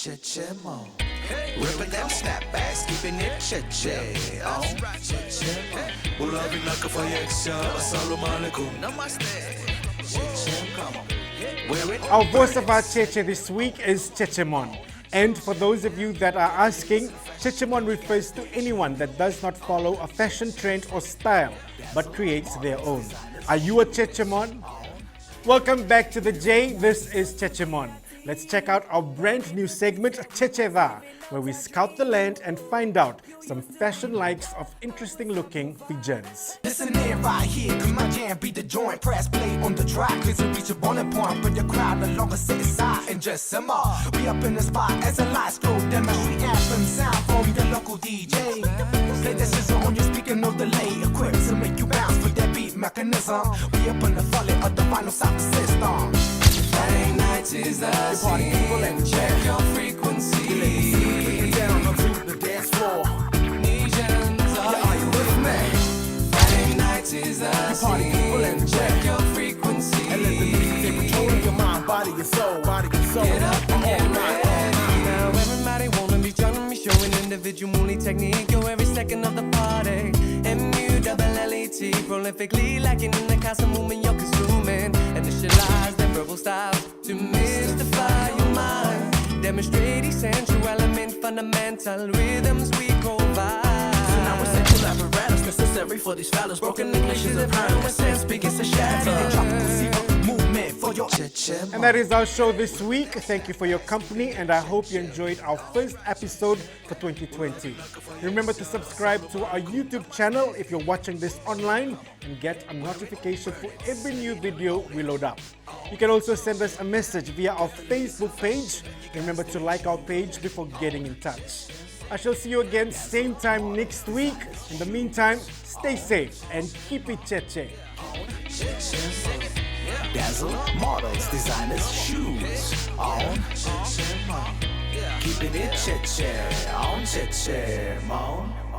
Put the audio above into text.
Jejemon. Ripping them snapbacks, keeping it Jeje. Jejemon. Ulabi na kafayeksa, assalamu alaikum. Namaste. Jejemon. Wear it. Our voice of our Jeje this week is Jejemon. And for those of you that are asking, Jejemon refers to anyone that does not follow a fashion trend or style, but creates their own. Are you a Jejemon? Welcome back to the J. This is Jejemon. Let's check out our brand new segment, Jeje-Ca, where we scout the land and find out some fashion likes of interesting looking Fijians. Listen in right here, cause my jam beat the joint. Press play on the track, cause it reach a boiling point. But the crowd no longer sit aside and just simmer. We up in the spot as the lights go dim. My street anthem sound from the local DJ. Play the sizzle on your speaker, no delay. Equipped to make you bounce with that beat mechanism. We up in the folly of the vinyl sound system. Friday nights is the Party people and check your frequency. Getting down onto the dance floor. Asians Are you with me? Friday nights is the Party people and check your frequency. And let the music take control of your mind, body, and soul. Body and soul. Get up and get All night, all night. Now everybody wanna be trying to be showing individually technique. Yo, every second of the party. M-U-double-L-E-T, prolifically lacking in the constant movement you're consuming. Initialize them verbal styles to mystify your mind. Demonstrate essential element, fundamental rhythms we provide. So now it's central apparatus necessary for these fellas. Broken English is apparent when sense begins to shatter. Tropical zero movement for your Jejemon. And that is our show this week. Thank you for your company, and I hope you enjoyed our first episode for 2020. Remember to subscribe to our YouTube channel if you're watching this online and get a notification for every new video we load up. You can also send us a message via our Facebook page. Remember to like our page before getting in touch. I shall see you again same time next week. In the meantime, stay safe and keep it Jeje. Dazzle, models, designers, shoes. On Jejemon. Keeping it Jeje. On Jejemon.